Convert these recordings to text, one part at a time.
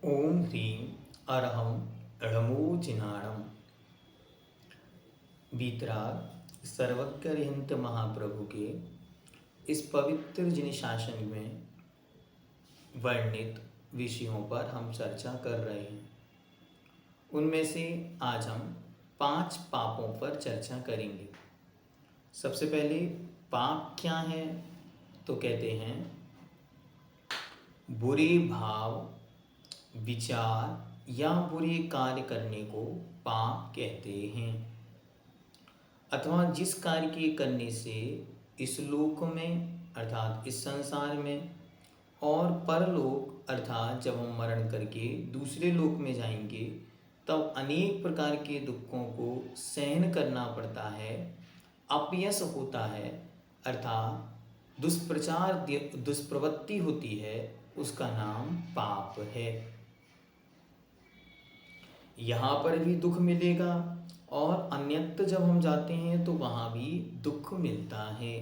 ओम ह्रीं अरहं णमोजिनाणम। वीतराग सर्वज्ञ अरिहंत महाप्रभु के इस पवित्र जिन शासन में वर्णित विषयों पर हम चर्चा कर रहे हैं। उनमें से आज हम 5 पापों पर चर्चा करेंगे। सबसे पहले पाप क्या है, तो कहते हैं बुरे भाव, विचार या बुरे कार्य करने को पाप कहते हैं, अथवा जिस कार्य के करने से इस लोक में अर्थात इस संसार में और परलोक अर्थात जब हम मरण करके दूसरे लोक में जाएंगे तब अनेक प्रकार के दुखों को सहन करना पड़ता है, अपयश होता है, अर्थात दुष्प्रवृत्ति होती है, उसका नाम पाप है। यहाँ पर भी दुख मिलेगा और अन्यत्र जब हम जाते हैं तो वहाँ भी दुख मिलता है।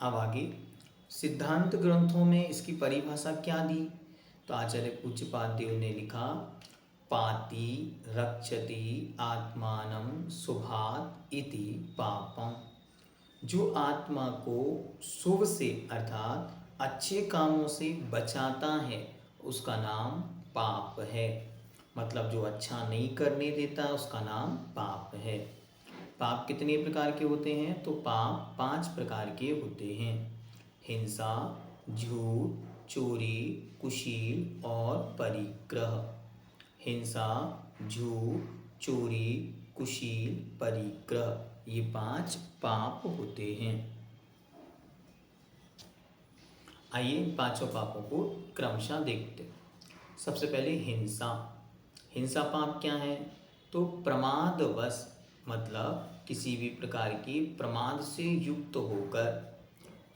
अब आगे सिद्धांत ग्रंथों में इसकी परिभाषा क्या दी, तो आचार्य पूज्यपाद देव ने लिखा, पाति रक्षति आत्मानं शुभात् इति पापम। जो आत्मा को शुभ से अर्थात अच्छे कामों से बचाता है उसका नाम पाप है। मतलब जो अच्छा नहीं करने देता उसका नाम पाप है। पाप कितने प्रकार के होते हैं, तो पाप 5 प्रकार के होते हैं। हिंसा, झूठ, चोरी, कुशील और परिग्रह। हिंसा, झूठ, चोरी, कुशील, परिग्रह, ये 5 पाप होते हैं। आइए इन 5 पापों को क्रमशः देखते हैं। सबसे पहले हिंसा। हिंसा पाप क्या है, तो प्रमादवश मतलब किसी भी प्रकार की प्रमाद से युक्त होकर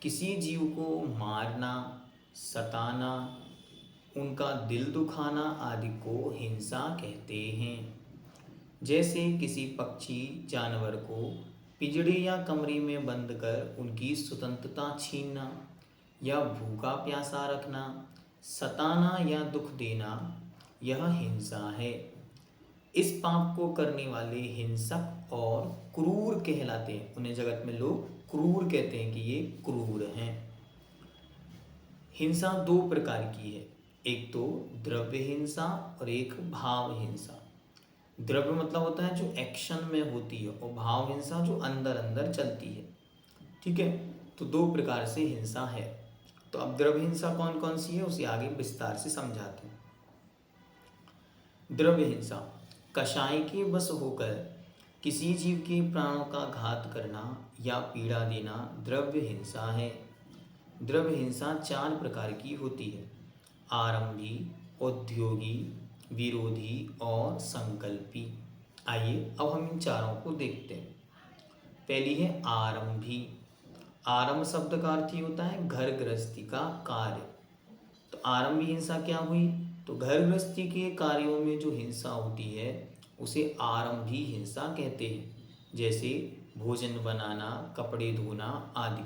किसी जीव को मारना, सताना, उनका दिल दुखाना आदि को हिंसा कहते हैं। जैसे किसी पक्षी जानवर को पिंजड़े या कमरे में बंद कर उनकी स्वतंत्रता छीनना या भूखा प्यासा रखना, सताना या दुख देना, यह हिंसा है। इस पाप को करने वाले हिंसक और क्रूर कहलाते हैं। उन्हें जगत में लोग क्रूर कहते हैं कि ये क्रूर हैं। हिंसा 2 प्रकार की है, एक तो द्रव्य हिंसा और एक भाव हिंसा। द्रव्य मतलब होता है जो एक्शन में होती है, और भाव हिंसा जो अंदर अंदर चलती है। ठीक है, तो 2 प्रकार से हिंसा है। तो अब द्रव्य हिंसा कौन कौन सी है उसे आगे विस्तार से समझाते हैं। द्रव्य हिंसा, कषाय के वश होकर किसी जीव के प्राणों का घात करना या पीड़ा देना द्रव्य हिंसा है। द्रव्य हिंसा 4 प्रकार की होती है, आरंभी, उद्योगी, विरोधी और संकल्पी। आइए अब हम इन चारों को देखते हैं। पहली है आरंभी। आरंभ शब्द का अर्थ ही होता है घर गृहस्थी का कार्य। तो आरंभी हिंसा क्या हुई, तो घर गृहस्थी के कार्यों में जो हिंसा होती है उसे आरंभी हिंसा कहते हैं। जैसे भोजन बनाना, कपड़े धोना आदि।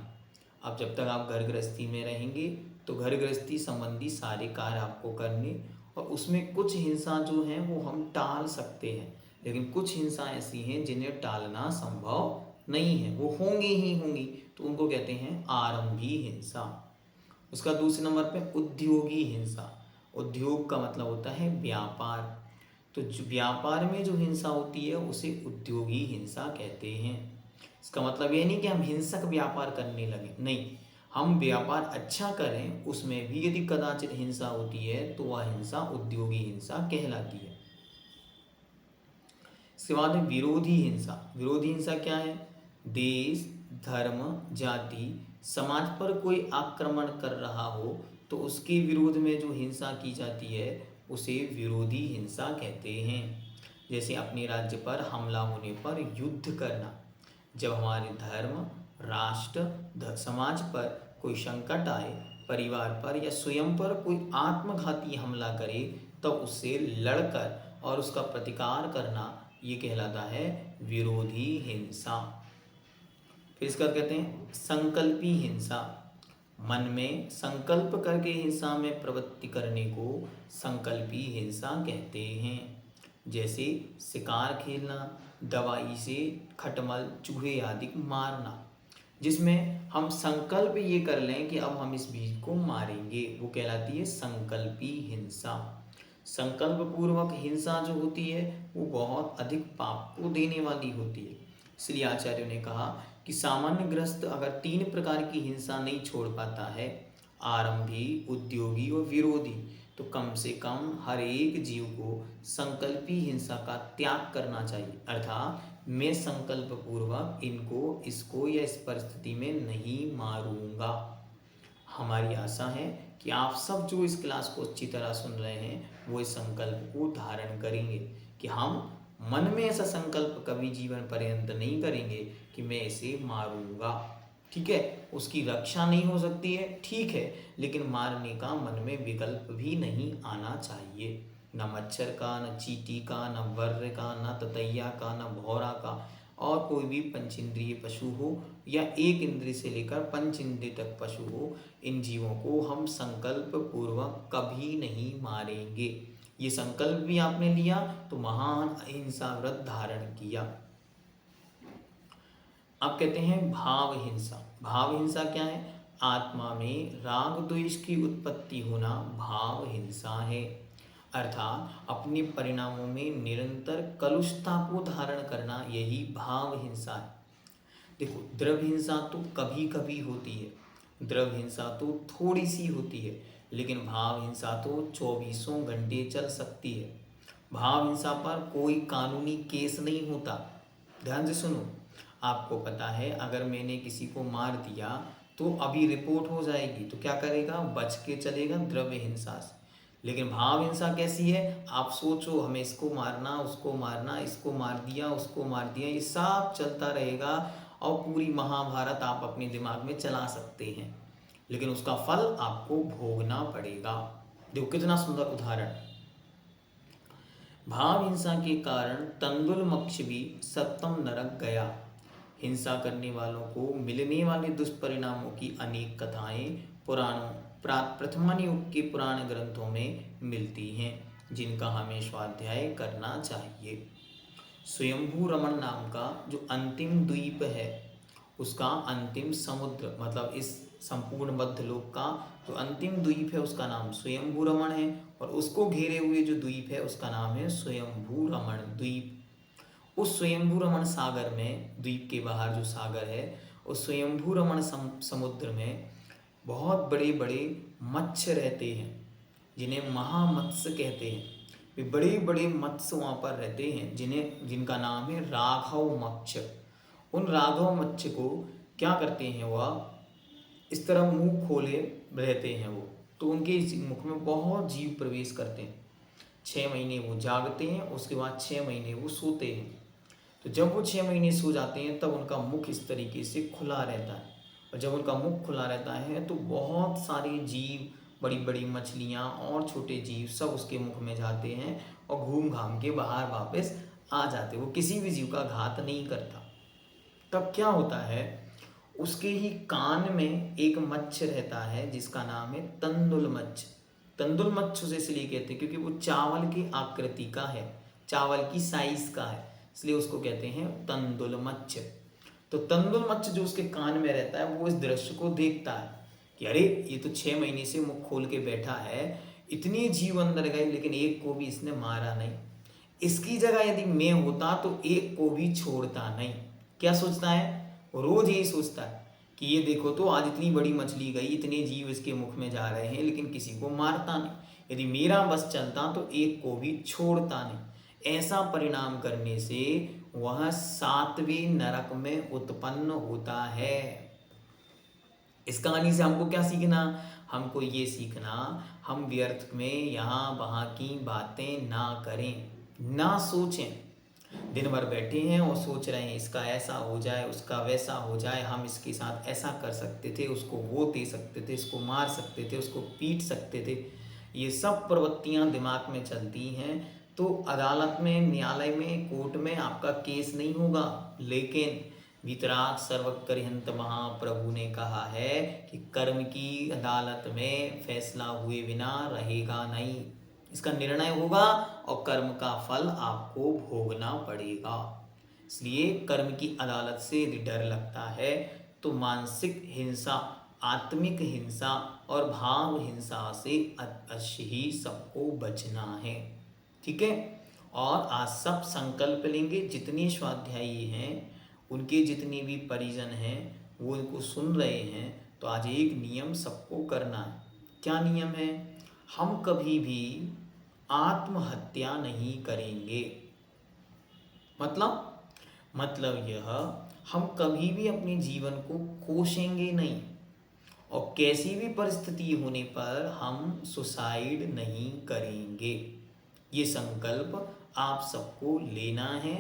अब जब तक आप घर गृहस्थी में रहेंगे तो घर गृहस्थी संबंधी सारे कार्य आपको करने, और उसमें कुछ हिंसा जो है वो हम टाल सकते हैं, लेकिन कुछ हिंसा ऐसी हैं जिन्हें टालना संभव नहीं है, वो होंगी ही होंगी, तो उनको कहते हैं आरंभी हिंसा। उसका दूसरे नंबर पे उद्योगी हिंसा। उद्योग का मतलब होता है व्यापार। तो जो व्यापार में जो हिंसा होती है उसे उद्योगी हिंसा कहते हैं। इसका मतलब ये नहीं कि हम हिंसक व्यापार करने लगे, नहीं, हम व्यापार अच्छा करें उसमें भी यदि कदाचित हिंसा होती है तो वह हिंसा उद्योगी हिंसा कहलाती है। इसके बाद है विरोधी हिंसा। विरोधी हिंसा क्या है, देश, धर्म, जाति, समाज पर कोई आक्रमण कर रहा हो तो उसके विरोध में जो हिंसा की जाती है उसे विरोधी हिंसा कहते हैं। जैसे अपने राज्य पर हमला होने पर युद्ध करना। जब हमारे धर्म, राष्ट्र, समाज पर कोई संकट आए, परिवार पर या स्वयं पर कोई आत्मघाती हमला करे तो उससे लड़कर और उसका प्रतिकार करना, ये कहलाता है विरोधी हिंसा। फिर इसका कहते हैं संकल्पी हिंसा। मन में संकल्प करके हिंसा में प्रवृत्ति करने को संकल्पी हिंसा कहते हैं। जैसे शिकार खेलना, दवाई से खटमल चूहे आदि को मारना, जिसमें हम संकल्प ये कर लें कि अब हम इस बीज को मारेंगे, वो कहलाती है संकल्पी हिंसा। संकल्प पूर्वक हिंसा जो होती है वो बहुत अधिक पाप को देने वाली होती है। इसलिए आचार्यों ने कहा कि सामान्य ग्रस्त अगर 3 प्रकार की हिंसा नहीं छोड़ पाता है, आरंभी, उद्योगी और विरोधी, तो कम से कम हर एक जीव को संकल्पी हिंसा का त्याग करना चाहिए। अर्थात मैं संकल्प पूर्वक इनको, इसको या इस परिस्थिति में नहीं मारूंगा। हमारी आशा है कि आप सब जो इस क्लास को अच्छी तरह सुन रहे हैं वो इस संकल्प को धारण करेंगे कि हम मन में ऐसा संकल्प कभी जीवन पर्यंत नहीं करेंगे कि मैं इसे मारूंगा। ठीक है, उसकी रक्षा नहीं हो सकती है, ठीक है, लेकिन मारने का मन में विकल्प भी नहीं आना चाहिए। न मच्छर का, न चींटी का, न वर्र का, न ततैया का, न भौरा का, और कोई भी पंचेंद्रिय पशु हो या एक इंद्रिय से लेकर 5 इंद्रिय तक पशु हो, इन जीवों को हम संकल्प पूर्वक कभी नहीं मारेंगे। ये संकल्प भी आपने लिया तो महान अहिंसा व्रत धारण किया। अब कहते हैं भाव हिंसा। भाव हिंसा क्या है? आत्मा में राग द्वेष की उत्पत्ति होना भाव हिंसा है। अर्थात अपने परिणामों में निरंतर कलुषता को धारण करना, यही भाव हिंसा है। देखो, द्रव्य हिंसा तो कभी कभी होती है, द्रव्य हिंसा तो थोड़ी सी होती है, लेकिन भाव हिंसा तो 24 घंटे चल सकती है। भाव हिंसा पर कोई कानूनी केस नहीं होता। ध्यान से सुनो, आपको पता है अगर मैंने किसी को मार दिया तो अभी रिपोर्ट हो जाएगी, तो क्या करेगा? बच के चलेगा द्रव्य हिंसा से। लेकिन भाव हिंसा कैसी है? आप सोचो, हमें इसको मारना, उसको मारना, इसको मार दिया, उसको मार दिया, ये सब चलता रहेगा और पूरी महाभारत आप अपने दिमाग में चला सकते हैं, लेकिन उसका फल आपको भोगना पड़ेगा। देखो कितना सुंदर उदाहरण। भाव हिंसा के कारण तंदुल मक्ष भी सप्तम नरक गया। हिंसा करने वालों को मिलने वाले दुष्परिणामों की अनेक कथाएं पुराणों, प्रथमन युग के पुराण ग्रंथों में मिलती हैं, जिनका हमें स्वाध्याय करना चाहिए। स्वयंभू रमण नाम का जो अंतिम द्वीप है, उसका अंतिम समुद्र, मतलब इस संपूर्ण मध्यलोक का जो अंतिम द्वीप है उसका नाम स्वयंभू रमण है, और उसको घेरे हुए जो द्वीप है उसका नाम है स्वयंभू रमण द्वीप। उस स्वयंभू रमण सागर में, द्वीप के बाहर जो सागर है, उस स्वयंभू रमण समुद्र में बहुत बड़े बड़े मत्स्य रहते हैं, जिन्हें महामत्स्य कहते हैं। वे बड़े बड़े मत्स्य वहाँ पर रहते हैं, जिनका नाम है राघव मत्स्य। उन राघव मत्स्य को क्या करते हैं, वह इस तरह मुंह खोले रहते हैं वो, तो उनके मुख में बहुत जीव प्रवेश करते हैं। 6 महीने वो जागते हैं, उसके बाद 6 महीने वो सोते हैं। तो जब वो 6 महीने सो जाते हैं तब उनका मुख इस तरीके से खुला रहता है, और जब उनका मुख खुला रहता है तो बहुत सारे जीव, बड़ी बड़ी मछलियाँ और छोटे जीव सब उसके मुख में जाते हैं और घूम घाम के बाहर वापस आ जाते। वो किसी भी जीव का घात नहीं करता। तब क्या होता है, उसके ही कान में एक मच्छ रहता है जिसका नाम है तंदुल मच्छ। तंदुल मच्छ उसे इसलिए कहते हैं क्योंकि वो चावल की आकृति का है, चावल की साइज का है, इसलिए उसको कहते हैं तंदुल मच्छ। तो तंदुल मच्छ जो उसके कान में रहता है वो इस दृश्य को देखता है कि अरे ये तो 6 महीने से मुख खोल के बैठा है, इतने जीव अंदर गए लेकिन एक को भी इसने मारा नहीं। इसकी जगह यदि मैं होता तो एक को भी छोड़ता नहीं। क्या सोचता है? वो रोज यही सोचता है कि ये देखो तो आज इतनी बड़ी मछली गई, इतने जीव इसके मुख में जा रहे हैं, लेकिन किसी को मारता नहीं। यदि मेरा बस चलता तो एक को भी छोड़ता नहीं। ऐसा परिणाम करने से वह 7वें नरक में उत्पन्न होता है। इस कहानी से हमको क्या सीखना? हमको ये सीखना, हम व्यर्थ में यहाँ वहाँ की बातें ना करें, ना सोचें। दिन भर बैठे हैं और सोच रहे हैं इसका ऐसा हो जाए, उसका वैसा हो जाए, हम इसके साथ ऐसा कर सकते थे, उसको वो दे सकते थे, इसको मार सकते थे, उसको पीट सकते थे। ये सब प्रवृत्तियां दिमाग में चलती हैं तो अदालत में, न्यायालय में, कोर्ट में आपका केस नहीं होगा, लेकिन वीतराग सर्वकर्हंत महाप्रभु ने कहा है कि कर्म की अदालत में फैसला हुए बिना रहेगा नहीं, इसका निर्णय होगा और कर्म का फल आपको भोगना पड़ेगा। इसलिए कर्म की अदालत से यदि डर लगता है तो मानसिक हिंसा, आत्मिक हिंसा और भाव हिंसा से अवश्य ही सबको बचना है। ठीक है। और आज सब संकल्प लेंगे, जितने स्वाध्यायी हैं उनके जितने भी परिजन हैं वो इनको सुन रहे हैं, तो आज एक नियम सबको करना है। क्या नियम है? हम कभी भी आत्महत्या नहीं करेंगे। मतलब यह, हम कभी भी अपने जीवन को कोसेंगे नहीं और कैसी भी परिस्थिति होने पर हम सुसाइड नहीं करेंगे। ये संकल्प आप सबको लेना है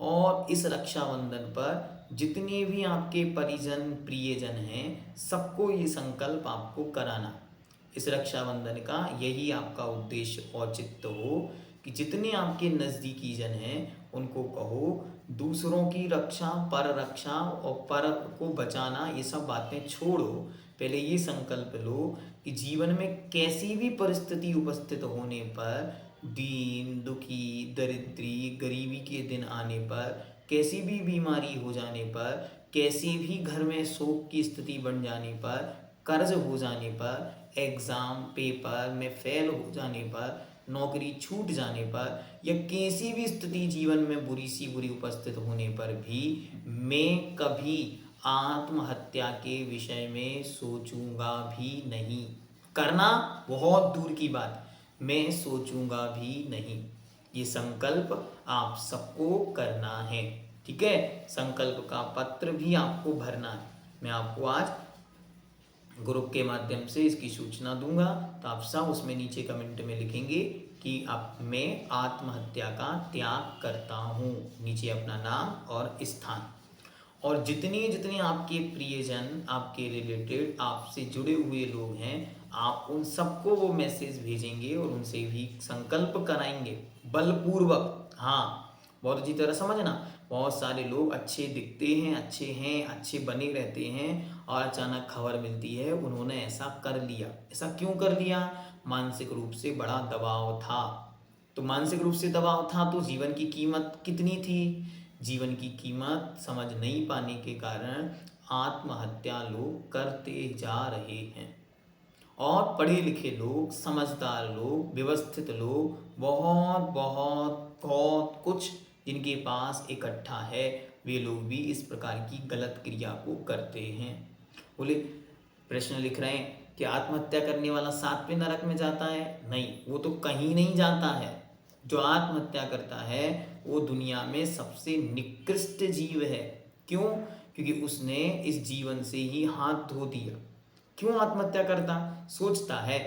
और इस रक्षाबंधन पर जितने भी आपके परिजन प्रियजन हैं सबको ये संकल्प आपको कराना। इस रक्षाबंधन का यही आपका उद्देश्य औचित्य हो कि जितने आपके नज़दीकी जन हैं उनको कहो दूसरों की रक्षा, पर रक्षा और पर को बचाना, ये सब बातें छोड़ो। पहले ये संकल्प लो कि जीवन में कैसी भी परिस्थिति उपस्थित होने पर, दीन दुखी दरिद्री गरीबी के दिन आने पर, कैसी भी बीमारी हो जाने पर, कैसी भी घर में शोक की स्थिति बन जाने पर, कर्ज हो जाने पर, एग्ज़ाम पेपर में फेल हो जाने पर, नौकरी छूट जाने पर या किसी भी स्थिति जीवन में बुरी सी बुरी उपस्थित होने पर भी मैं कभी आत्महत्या के विषय में सोचूंगा भी नहीं। करना बहुत दूर की बात, मैं सोचूंगा भी नहीं। ये संकल्प आप सबको करना है। ठीक है। संकल्प का पत्र भी आपको भरना है। मैं आपको आज ग्रुप के माध्यम से इसकी सूचना दूंगा, तो आप सब उसमें नीचे कमेंट में लिखेंगे कि अब मैं आत्महत्या का त्याग करता हूँ, नीचे अपना नाम और स्थान। और जितने जितने आपके प्रियजन, आपके रिलेटेड, आपसे जुड़े हुए लोग हैं, आप उन सबको वो मैसेज भेजेंगे और उनसे भी संकल्प कराएंगे बलपूर्वक। हाँ, बहुत अच्छी तरह समझना। बहुत सारे लोग अच्छे दिखते हैं, अच्छे बने रहते हैं और अचानक खबर मिलती है उन्होंने ऐसा कर लिया। ऐसा क्यों कर लिया? मानसिक रूप से बड़ा दबाव था। तो मानसिक रूप से दबाव था तो जीवन की कीमत कितनी थी? जीवन की कीमत समझ नहीं पाने के कारण आत्महत्या लोग करते जा रहे हैं। और पढ़े लिखे लोग, समझदार लोग, व्यवस्थित लोग, बहुत बहुत बहुत कुछ जिनके पास इकट्ठा है, वे लोग भी इस प्रकार की गलत क्रिया को करते हैं। बोले प्रश्न लिख रहे हैं कि आत्महत्या करने वाला 7वें नरक में जाता है? नहीं, वो तो कहीं नहीं जाता है। जो आत्महत्या करता है वो दुनिया में सबसे निकृष्ट जीव है। क्यों? क्योंकि उसने इस जीवन से ही हाथ धो दिया। क्यों आत्महत्या करता? सोचता है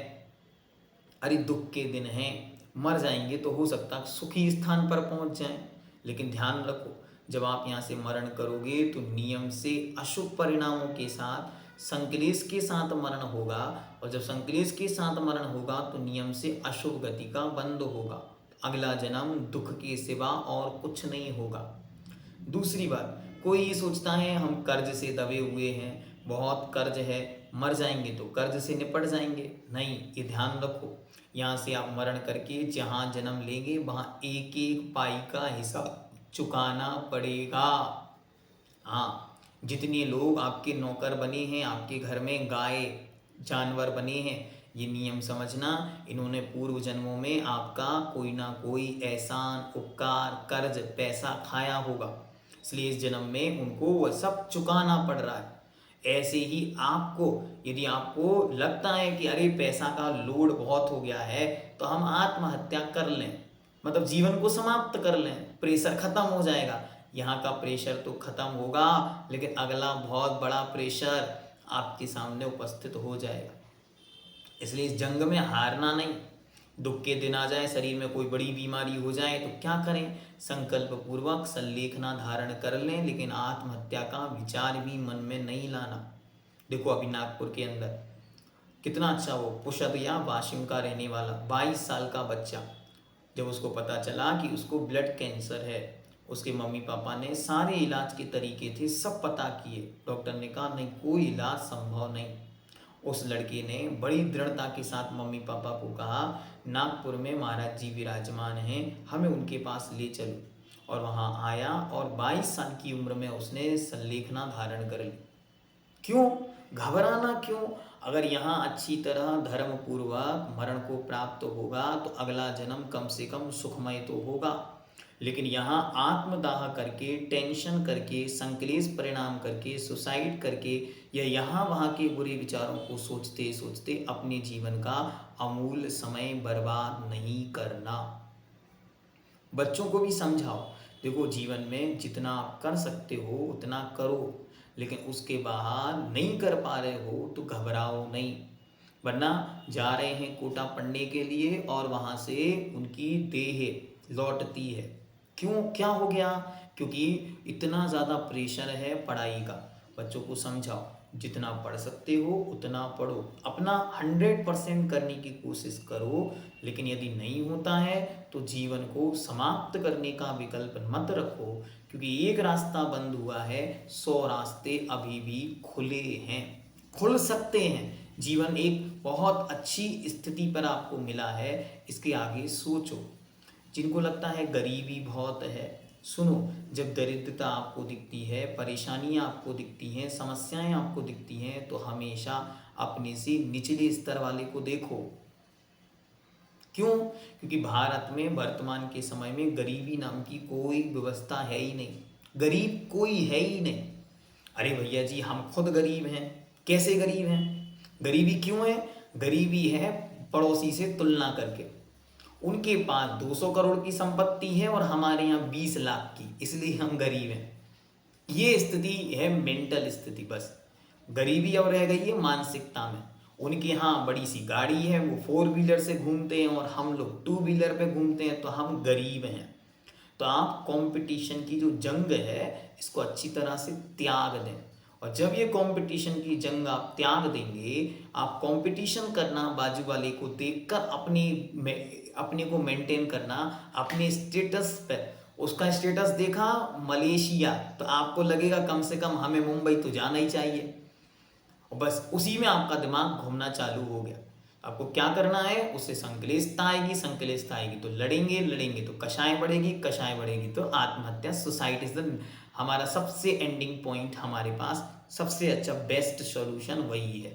अरे दुख के दिन हैं, मर जाएंगे तो हो सकता सुखी स्थान पर पहुंच जाएं। लेकिन ध्यान रखो, जब आप यहाँ से मरण करोगे तो नियम से अशुभ परिणामों के साथ, संक्लेश के साथ मरण होगा। और जब संक्लेश के साथ मरण होगा तो नियम से अशुभ गति का बंद होगा। अगला जन्म दुख के सिवा और कुछ नहीं होगा। दूसरी बात, कोई ये सोचता है हम कर्ज से दबे हुए हैं, बहुत कर्ज है, मर जाएंगे तो कर्ज से निपट जाएंगे। नहीं, ये ध्यान रखो, यहाँ से आप मरण करके जहाँ जन्म लेंगे वहाँ एक एक पाई का हिसाब चुकाना पड़ेगा। हाँ, जितने लोग आपके नौकर बने हैं, आपके घर में गाय जानवर बने हैं, ये नियम समझना, इन्होंने पूर्व जन्मों में आपका कोई ना कोई एहसान, उपकार, कर्ज, पैसा खाया होगा, इसलिए इस जन्म में उनको वह सब चुकाना पड़ रहा है। ऐसे ही आपको, यदि आपको लगता है कि अरे पैसा का लोड बहुत हो गया है तो हम आत्महत्या कर लें, मतलब जीवन को समाप्त कर लें, प्रेशर खत्म हो जाएगा। यहाँ का प्रेशर तो खत्म होगा लेकिन अगला बहुत बड़ा प्रेशर आपके सामने उपस्थित हो जाएगा। इसलिए इस जंग में हारना नहीं। दुख के दिन आ जाए, शरीर में कोई बड़ी बीमारी हो जाए तो क्या करें? संकल्प पूर्वक संलेखना धारण कर लें, लेकिन आत्महत्या का विचार भी मन में नहीं लाना। देखो अभी नागपुर के अंदर कितना अच्छा, वो पुषद या वाशिम का रहने वाला 22 साल का बच्चा, जब उसको पता चला कि उसको ब्लड कैंसर है, उसके मम्मी पापा ने सारे इलाज के तरीके थे सब पता किए, डॉक्टर ने कहा नहीं कोई इलाज संभव नहीं। उस लड़के ने बड़ी दृढ़ता के साथ मम्मी पापा को कहा नागपुर में महाराज जी विराजमान हैं, हमें उनके पास ले चलो। और वहाँ आया और 22 साल की उम्र में उसने संलेखना धारण कर ली। क्यों घबराना क्यों? अगर यहाँ अच्छी तरह धर्म पूर्वक मरण को प्राप्त होगा तो अगला जन्म कम से कम सुखमय तो होगा। लेकिन यहाँ आत्मदाह करके, टेंशन करके, संक्लेश परिणाम करके, सुसाइड करके या यहाँ वहाँ के बुरे विचारों को सोचते सोचते अपने जीवन का अमूल्य समय बर्बाद नहीं करना। बच्चों को भी समझाओ, देखो जीवन में जितना आप कर सकते हो उतना करो, लेकिन उसके बाहर नहीं कर पा रहे हो तो घबराओ नहीं। वरना जा रहे हैं कोटा पढ़ने के लिए और वहाँ से उनकी देह लौटती है। क्यों, क्या हो गया? क्योंकि इतना ज़्यादा प्रेशर है पढ़ाई का। बच्चों को समझाओ जितना पढ़ सकते हो उतना पढ़ो, अपना 100% करने की कोशिश करो। लेकिन यदि नहीं होता है तो जीवन को समाप्त करने का विकल्प मत रखो, क्योंकि एक रास्ता बंद हुआ है, 100 रास्ते अभी भी खुले हैं, खुल सकते हैं। जीवन एक बहुत अच्छी स्थिति पर आपको मिला है, इसके आगे सोचो। जिनको लगता है गरीबी बहुत है, सुनो, जब दरिद्रता आपको दिखती है, परेशानियां आपको दिखती हैं, समस्याएं आपको दिखती हैं, तो हमेशा अपने से निचले स्तर वाले को देखो। क्यों? क्योंकि भारत में वर्तमान के समय में गरीबी नाम की कोई व्यवस्था है ही नहीं, गरीब कोई है ही नहीं। अरे भैया जी हम खुद गरीब हैं। कैसे गरीब हैं? गरीबी क्यों है? गरीबी है पड़ोसी से तुलना करके। उनके पास 200 करोड़ की संपत्ति है और हमारे यहाँ 20 लाख की, इसलिए हम गरीब हैं। ये स्थिति है मेंटल स्थिति। बस गरीबी अब रह गई है मानसिकता में। उनके यहाँ बड़ी सी गाड़ी है, वो 4 व्हीलर से घूमते हैं और हम लोग 2 व्हीलर पे घूमते हैं, तो हम गरीब हैं। तो आप कंपटीशन की जो जंग है इसको अच्छी तरह से त्याग दें। और जब ये कंपटीशन की जंग आप त्याग देंगे, आप कंपटीशन करना बाजू वाले को देखकर अपने को मेंटेन करना, अपने स्टेटस पर। उसका स्टेटस देखा मलेशिया, तो आपको लगेगा कम से कम हमें मुंबई तो जाना ही चाहिए। और बस उसी में आपका दिमाग घूमना चालू हो गया। आपको क्या करना है? उससे संक्लिष्टता आएगी, संक्लिष्टता आएगी तो लड़ेंगे, लड़ेंगे तो कषाय बढ़ेगी, कषाय बढ़ेगी तो आत्महत्या, सुसाइड इज द हमारा सबसे एंडिंग पॉइंट। हमारे पास सबसे अच्छा बेस्ट सॉल्यूशन वही है।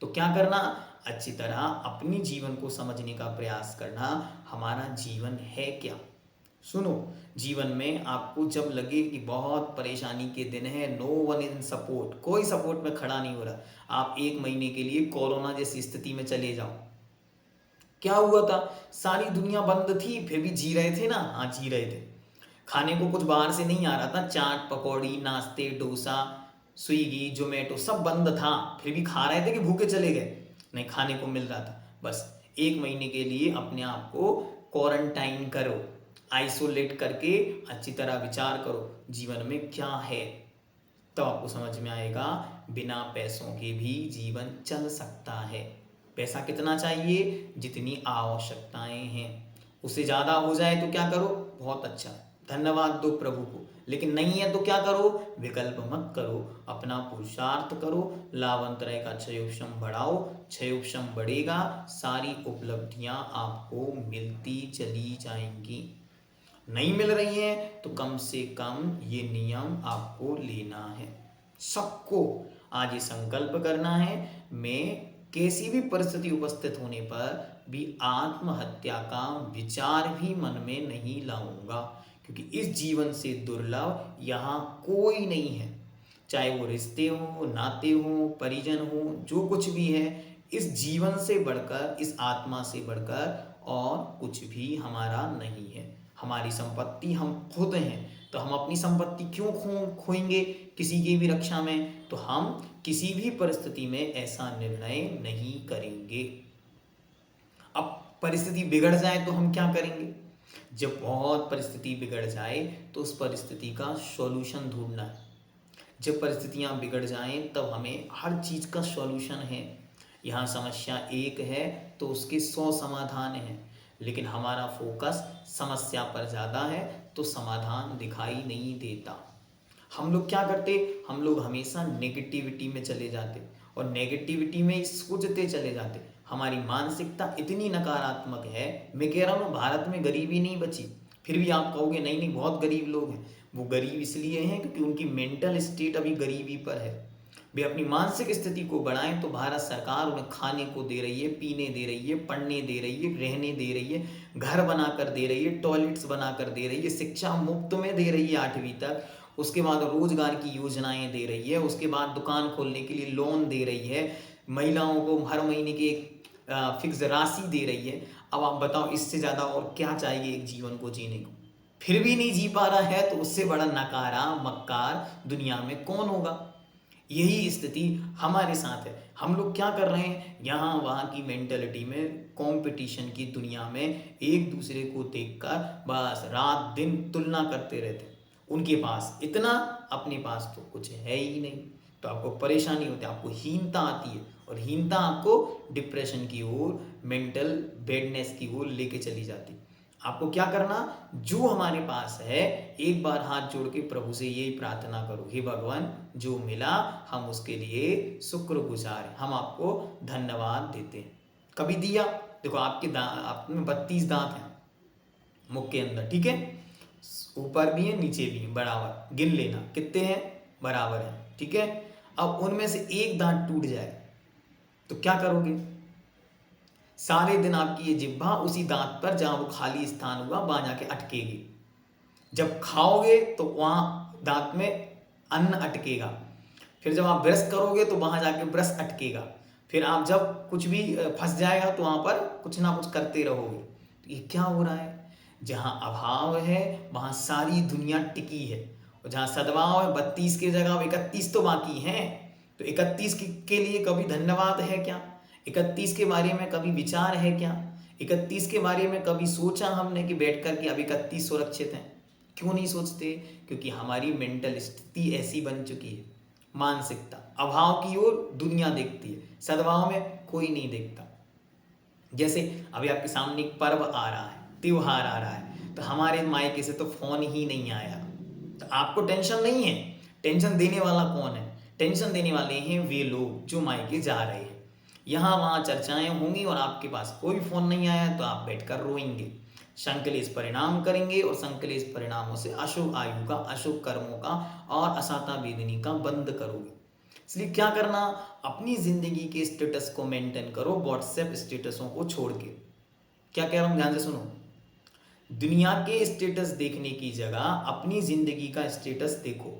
तो क्या करना? अच्छी तरह अपनी जीवन को समझने का प्रयास करना। हमारा जीवन है क्या? सुनो, जीवन में आपको जब लगे कि बहुत परेशानी के दिन है, नो वन इन सपोर्ट, कोई सपोर्ट में खड़ा नहीं हो रहा, आप 1 महीने के लिए कोरोना जैसी स्थिति में चले जाओ। क्या हुआ था? सारी दुनिया बंद थी, फिर भी जी रहे थे ना? हाँ जी रहे थे। खाने को कुछ बाहर से नहीं आ रहा था, चाट पकौड़ी, नाश्ते, डोसा, स्विगी, जोमेटो सब बंद था, फिर भी खा रहे थे कि भूखे चले गए? नहीं, खाने को मिल रहा था। बस 1 महीने के लिए अपने आप को क्वारंटाइन करो, आइसोलेट करके अच्छी तरह विचार करो जीवन में क्या है। तो आपको समझ में आएगा बिना पैसों के भी जीवन चल सकता है। पैसा कितना चाहिए? जितनी आवश्यकताएं हैं। उससे ज़्यादा हो जाए तो क्या करो? बहुत अच्छा, धन्यवाद दो प्रभु को। लेकिन नहीं है तो क्या करो? विकल्प मत करो, अपना पुरुषार्थ करो, लाभांतरय का क्षयोपशम बढ़ाओ। क्षयोपशम बढ़ेगा, सारी उपलब्धियां आपको मिलती चली जाएंगी। नहीं मिल रही हैं तो कम से कम ये नियम आपको लेना है। सबको आज ये संकल्प करना है, मैं कैसी भी परिस्थिति उपस्थित होने पर भी आत्महत्या का विचार भी मन में नहीं लाऊंगा, क्योंकि इस जीवन से दुर्लभ यहाँ कोई नहीं है। चाहे वो रिश्ते हो, नाते हो, परिजन हो, जो कुछ भी है, इस जीवन से बढ़कर, इस आत्मा से बढ़कर और कुछ भी हमारा नहीं है। हमारी संपत्ति हम खुद हैं, तो हम अपनी संपत्ति क्यों खोएंगे किसी की भी रक्षा में? तो हम किसी भी परिस्थिति में ऐसा निर्णय नहीं करेंगे। अब परिस्थिति बिगड़ जाए तो हम क्या करेंगे? जब बहुत परिस्थिति बिगड़ जाए तो उस परिस्थिति का सॉल्यूशन ढूंढना है। जब परिस्थितियां बिगड़ जाएं तब हमें हर चीज़ का सॉल्यूशन है। यहाँ समस्या एक है तो उसके 100 समाधान हैं। लेकिन हमारा फोकस समस्या पर ज़्यादा है तो समाधान दिखाई नहीं देता। हम लोग क्या करते, हम लोग हमेशा नेगेटिविटी में चले जाते और नेगेटिविटी में सोचते चले जाते। हमारी मानसिकता इतनी नकारात्मक है, मैं कह रहा हूँ भारत में गरीबी नहीं बची। फिर भी आप कहोगे नहीं नहीं बहुत गरीब लोग हैं। वो गरीब इसलिए हैं क्योंकि उनकी मेंटल स्टेट अभी गरीबी पर है। वे अपनी मानसिक स्थिति को बढ़ाएं तो भारत सरकार उन्हें खाने को दे रही है, पीने दे रही है, पढ़ने दे रही है, रहने दे रही है, घर बना कर दे रही है, टॉयलेट्स बना कर दे रही है, शिक्षा मुफ्त में दे रही है 8वीं तक। उसके बाद रोजगार की योजनाएं दे रही है, उसके बाद दुकान खोलने के लिए लोन दे रही है, महिलाओं को हर महीने की एक फिक्स राशि दे रही है। अब आप बताओ इससे ज़्यादा और क्या चाहिए एक जीवन को जीने को। फिर भी नहीं जी पा रहा है तो उससे बड़ा नकारा मक्कार दुनिया में कौन होगा। यही स्थिति हमारे साथ है। हम लोग क्या कर रहे हैं, यहाँ वहाँ की मेंटेलिटी में, कंपटीशन की दुनिया में एक दूसरे को देखकर बस रात दिन तुलना करते रहते हैं। उनके पास इतना, अपने पास तो कुछ है ही नहीं। तो आपको परेशानी होती है, आपको हीनता आती है और हीनता आपको डिप्रेशन की ओर, मेंटल बेडनेस की ओर लेके चली जाती है। आपको क्या करना, जो हमारे पास है एक बार हाथ जोड़ के प्रभु से यही प्रार्थना करो, हे भगवान जो मिला हम उसके लिए शुक्रगुजार हैं, हम आपको धन्यवाद देते हैं। कभी दिया, देखो आपके आप में 32 दांत हैं मुख के अंदर, ठीक है, ऊपर भी है नीचे भी है, बराबर गिन लेना कितने हैं, बराबर है, ठीक है। अब उनमें से एक दांत टूट जाए तो क्या करोगे, सारे दिन आपकी ये जिह्वा उसी दांत पर जहां वो खाली स्थान हुआ वहां जाके अटकेगी। जब खाओगे तो वहां दांत में अन्न अटकेगा, फिर जब आप ब्रश करोगे तो वहां जाके ब्रश अटकेगा, फिर आप जब कुछ भी फंस जाएगा तो वहां पर कुछ ना कुछ करते रहोगे। तो ये क्या हो रहा है, जहां अभाव है वहां सारी दुनिया टिकी है, और जहां सद्भाव है 32 की जगह 31 तो बाकी हैं। तो 31 के लिए कभी धन्यवाद है क्या, 31 के बारे में कभी विचार है क्या, 31 के बारे में कभी सोचा हमने कि बैठ कर के अब 31 सुरक्षित हैं। क्यों नहीं सोचते, क्योंकि हमारी मेंटल स्थिति ऐसी बन चुकी है। मानसिकता अभाव की ओर दुनिया देखती है, सद्भाव में कोई नहीं देखता। जैसे अभी आपके सामने एक पर्व आ रहा है, त्योहार आ रहा है, तो हमारे मायके से तो फोन ही नहीं आया, तो आपको टेंशन नहीं है। टेंशन देने वाला कौन है, टेंशन देने वाले हैं वे लोग जो मायके जा रहे हैं। यहाँ वहाँ चर्चाएं होंगी और आपके पास कोई फोन नहीं आया तो आप बैठकर रोएंगे, संकलेश परिणाम करेंगे, और संकलेश परिणामों से अशुभ आयु का, अशुभ कर्मों का और असाता वेदनी का बंद करोगे। इसलिए क्या करना, अपनी जिंदगी के स्टेटस को मेंटेन करो, व्हाट्सएप स्टेटसों को छोड़ के। क्या कह रहा हूं, ध्यान से सुनो। दुनिया के स्टेटस देखने की जगह अपनी जिंदगी का स्टेटस देखो,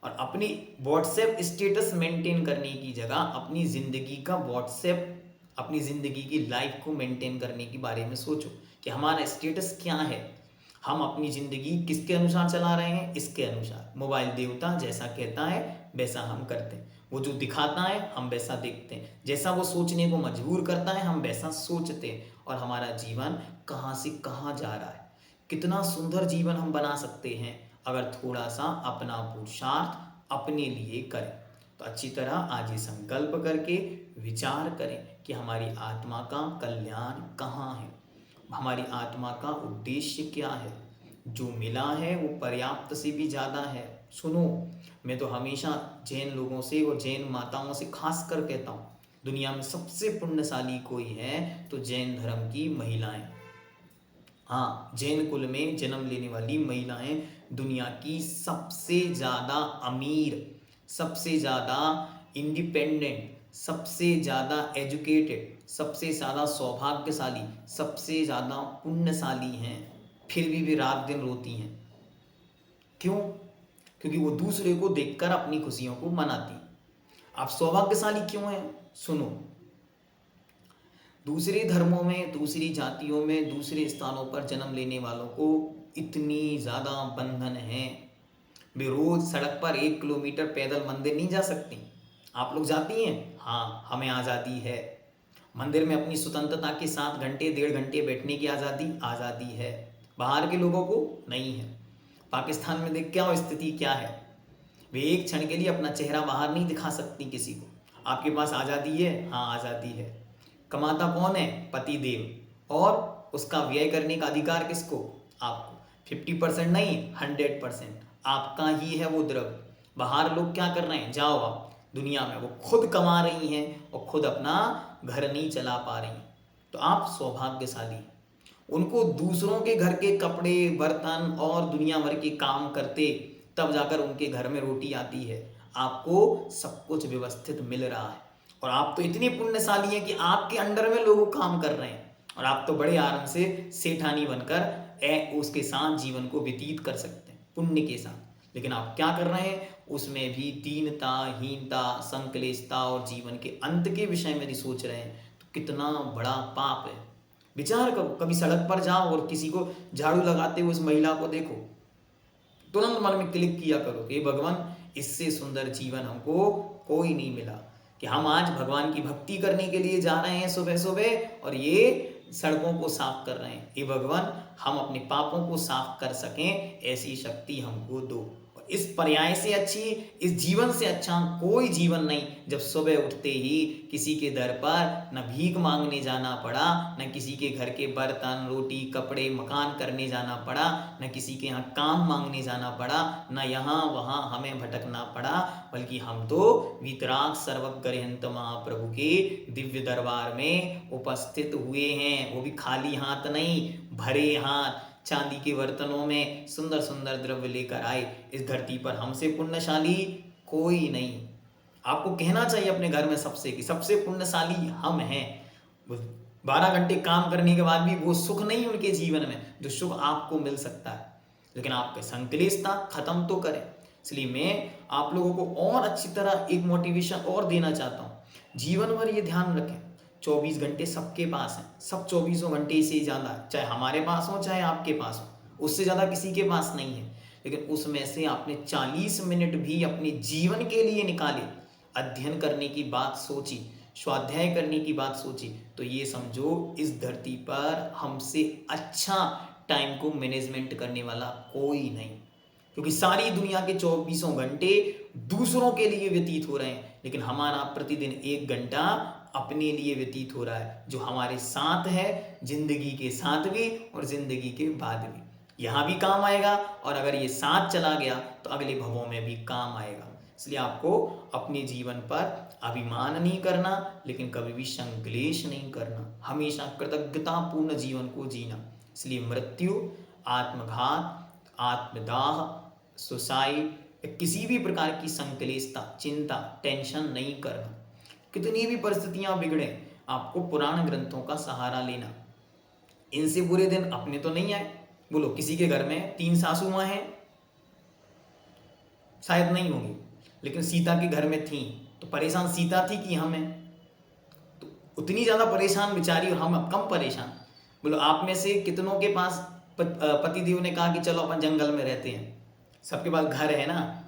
और अपनी व्हाट्सएप स्टेटस मेंटेन करने की जगह अपनी जिंदगी का व्हाट्सएप, अपनी जिंदगी की लाइफ को मेंटेन करने के बारे में सोचो कि हमारा स्टेटस क्या है। हम अपनी जिंदगी किसके अनुसार चला रहे हैं, इसके अनुसार। मोबाइल देवता जैसा कहता है वैसा हम करते हैं, वो जो दिखाता है हम वैसा देखते हैं, जैसा वो सोचने को मजबूर करता है हम वैसा सोचते हैं। और हमारा जीवन कहाँ से कहाँ जा रहा है, कितना सुंदर जीवन हम बना सकते हैं अगर थोड़ा सा अपना पुरुषार्थ अपने लिए करें। तो अच्छी तरह आज ये संकल्प करके विचार करें कि हमारी आत्मा का कल्याण कहाँ है, हमारी आत्मा का उद्देश्य क्या है। जो मिला है वो पर्याप्त से भी ज़्यादा है। सुनो, मैं तो हमेशा जैन लोगों से और जैन माताओं से खास कर कहता हूँ, दुनिया में सबसे पुण्यशाली कोई है तो जैन धर्म की महिलाएं। हाँ, जैन कुल में जन्म लेने वाली महिलाएं दुनिया की सबसे ज़्यादा अमीर, सबसे ज़्यादा इंडिपेंडेंट, सबसे ज़्यादा एजुकेटेड, सबसे ज़्यादा सौभाग्यशाली, सबसे ज़्यादा पुण्यशाली हैं। फिर भी वे रात दिन रोती हैं। क्यों? क्योंकि वो दूसरे को देखकर अपनी खुशियों को मनाती। आप सौभाग्यशाली क्यों हैं? सुनो, दूसरे धर्मों में, दूसरी जातियों में, दूसरे स्थानों पर जन्म लेने वालों को इतनी ज़्यादा बंधन है, वे रोज सड़क पर 1 किलोमीटर पैदल मंदिर नहीं जा सकती। आप लोग जाती हैं? हाँ, हमें आज़ादी है। मंदिर में अपनी स्वतंत्रता के 7 घंटे 1.5 घंटे बैठने की आज़ादी है। बाहर के लोगों को नहीं है। पाकिस्तान में देख क्या स्थिति क्या है, वे एक क्षण के लिए अपना चेहरा बाहर नहीं दिखा सकती किसी को। आपके पास आज़ादी है? हाँ, आज़ादी है। कमाता कौन है? पति देव। और उसका व्यय करने का अधिकार किसको? आपको। 50% नहीं, 100% आपका ही है वो द्रव्य। बाहर लोग क्या कर रहे हैं? जाओ आप दुनिया में, वो खुद कमा रही हैं और खुद अपना घर नहीं चला पा रही, तो आप सौभाग्यशाली। उनको दूसरों के घर के कपड़े बर्तन और दुनिया भर के काम करते तब जाकर उनके घर में रोटी आती है। आपको सब कुछ व्यवस्थित मिल रहा है और आप तो इतनी पुण्यशाली हैं कि आपके अंडर में लोग काम कर रहे हैं और आप तो बड़े आराम से सेठानी बनकर उसके साथ जीवन को व्यतीत कर सकते हैं पुण्य के साथ। लेकिन आप क्या कर रहे हैं? उसमें भी दीनता, हीनता, संकलेशता और जीवन के अंत के विषय में यदि सोच रहे हैं तो कितना बड़ा पाप है। विचार करो, कभी सड़क पर जाओ और किसी को झाड़ू लगाते हुए उस महिला को देखो, तुरंत मन में क्लिक किया करो कि भगवान इससे सुंदर जीवन हमको कोई नहीं मिला, कि हम आज भगवान की भक्ति करने के लिए जा रहे हैं सुबह सुबह और ये सड़कों को साफ कर रहे हैं। हे भगवान, हम अपने पापों को साफ कर सकें ऐसी शक्ति हमको दो। और इस पर्याय से अच्छी, इस जीवन से अच्छा कोई जीवन नहीं जब सुबह उठते ही किसी के दर पर न भीख मांगने जाना पड़ा, न किसी के घर के बर्तन रोटी कपड़े मकान करने जाना पड़ा, न किसी के यहाँ काम मांगने जाना पड़ा, न यहाँ वहाँ हमें भटकना पड़ा, बल्कि हम तो वीतराग सर्वग्रहंत महाप्रभु के दिव्य दरबार में उपस्थित हुए हैं। वो भी खाली हाथ नहीं, भरे हाथ, चांदी के बर्तनों में सुंदर सुंदर द्रव्य लेकर आए। इस धरती पर हमसे पुण्यशाली कोई नहीं। आपको कहना चाहिए अपने घर में सबसे कि सबसे पुण्यशाली हम हैं। 12 घंटे काम करने के बाद भी वो सुख नहीं उनके जीवन में जो सुख आपको मिल सकता है। लेकिन आपके संकलेशता खत्म तो करें। इसलिए मैं आप लोगों को और अच्छी तरह एक मोटिवेशन और देना चाहता हूँ। जीवन भर ये ध्यान रखें, 24 घंटे सबके पास हैं, सब 24 घंटे से ज़्यादा, चाहे हमारे पास हो चाहे आपके पास हो, उससे ज़्यादा किसी के पास नहीं है। लेकिन उसमें से आपने 40 मिनट भी अपने जीवन के लिए निकाले, अध्ययन करने की बात सोची, स्वाध्याय करने की बात सोची, तो ये समझो इस धरती पर हमसे अच्छा टाइम को मैनेजमेंट करने वाला कोई नहीं। क्योंकि सारी दुनिया के 24 घंटे दूसरों के लिए व्यतीत हो रहे हैं, लेकिन हमारा प्रतिदिन 1 घंटा अपने लिए व्यतीत हो रहा है, जो हमारे साथ है जिंदगी के साथ भी और जिंदगी के बाद भी। यहाँ भी काम आएगा और अगर ये साथ चला गया तो अगले भवों में भी काम आएगा। इसलिए आपको अपने जीवन पर अभिमान नहीं करना, लेकिन कभी भी संकलेश नहीं करना, हमेशा कृतज्ञतापूर्ण जीवन को जीना। इसलिए मृत्यु, आत्मघात, आत्मदाह, सुसाइड, किसी भी प्रकार की संकलेशता, चिंता, टेंशन नहीं करना। कितनी भी परिस्थितियां बिगड़े, आपको पुराण ग्रंथों का सहारा लेना। इनसे बुरे दिन अपने तो नहीं आए। बोलो, किसी के घर में 3 सासू माँ हैं? शायद नहीं होंगी, लेकिन सीता के घर में थी तो परेशान सीता थी कि हम हैं? तो उतनी ज़्यादा परेशान बेचारी और हम कम परेशान। बोलो, आप में से कितनों के पास पतिदेव ने कहा कि चलो अपन जंगल में रहते हैं? सबके पास घर है ना,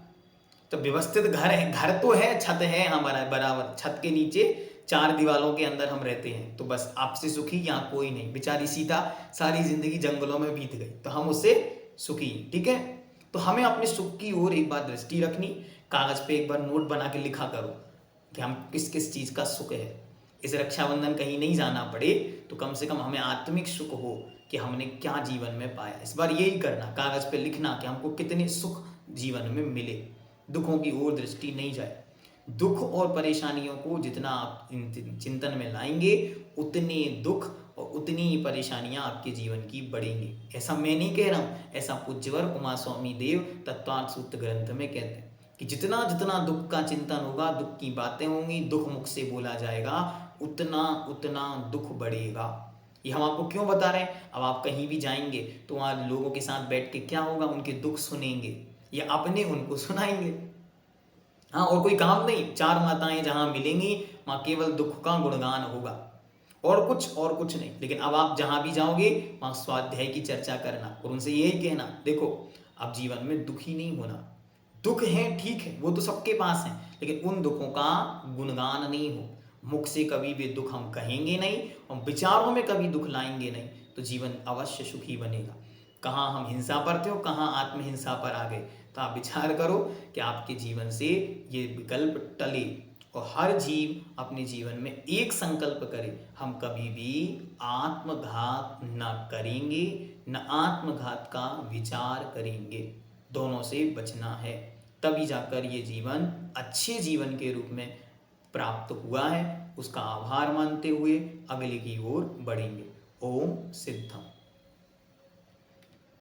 तो व्यवस्थित घर है, घर तो है, छत है हमारा बराबर, छत के नीचे 4 दीवालों के अंदर हम रहते हैं, तो बस आपसे सुखी यहाँ कोई नहीं। बेचारी सीता सारी जिंदगी जंगलों में बीत गई तो हम उससे सुखी, ठीक है। तो हमें अपने सुख की ओर एक बार दृष्टि रखनी, कागज पे एक बार नोट बना के लिखा करो कि हम किस किस चीज़ का सुख है। इस रक्षाबंधन कहीं नहीं जाना पड़े तो कम से कम हमें आत्मिक सुख हो कि हमने क्या जीवन में पाया। इस बार यही करना, कागज पे लिखना कि हमको कितने सुख जीवन में मिले, दुखों की ओर दृष्टि नहीं जाए। दुख और परेशानियों को जितना आप चिंतन में लाएंगे उतने दुख और उतनी ही परेशानियां आपके जीवन की बढ़ेंगी। ऐसा मैं नहीं कह रहा हूँ, ऐसा पूज्यवर उमा स्वामी देव तत्वार्थ सूत्र ग्रंथ में कहते हैं कि जितना जितना दुख का चिंतन होगा, दुख की बातें होंगी, दुख मुख से बोला जाएगा, उतना उतना दुख बढ़ेगा। ये हम आपको क्यों बता रहे हैं? अब आप कहीं भी जाएंगे तो वहाँ लोगों के साथ बैठ के क्या होगा, उनके दुख सुनेंगे या अपने उनको सुनाएंगे। हाँ, और कोई काम नहीं, 4 माताएं जहाँ मिलेंगी वहाँ केवल दुख का गुणगान होगा और कुछ नहीं। लेकिन अब आप जहाँ भी जाओगे वहाँ स्वाध्याय की चर्चा करना और उनसे यही कहना, देखो अब जीवन में दुखी नहीं होना। दुख है, ठीक है, वो तो सबके पास है, लेकिन उन दुखों का गुणगान नहीं हो। मुख से कभी भी दुख हम कहेंगे नहीं और विचारों में कभी दुख लाएंगे नहीं, तो जीवन अवश्य सुखी बनेगा। कहाँ हम हिंसा पर थे और कहाँ आत्महिंसा पर आ गए। तो आप विचार करो कि आपके जीवन से ये विकल्प टले और हर जीव अपने जीवन में एक संकल्प करे, हम कभी भी आत्मघात न करेंगे, न आत्मघात का विचार करेंगे। दोनों से बचना है, तभी जाकर ये जीवन अच्छे जीवन के रूप में प्राप्त हुआ है। उसका आभार मानते हुए अगले की ओर बढ़ेंगे। ओम सिद्धम।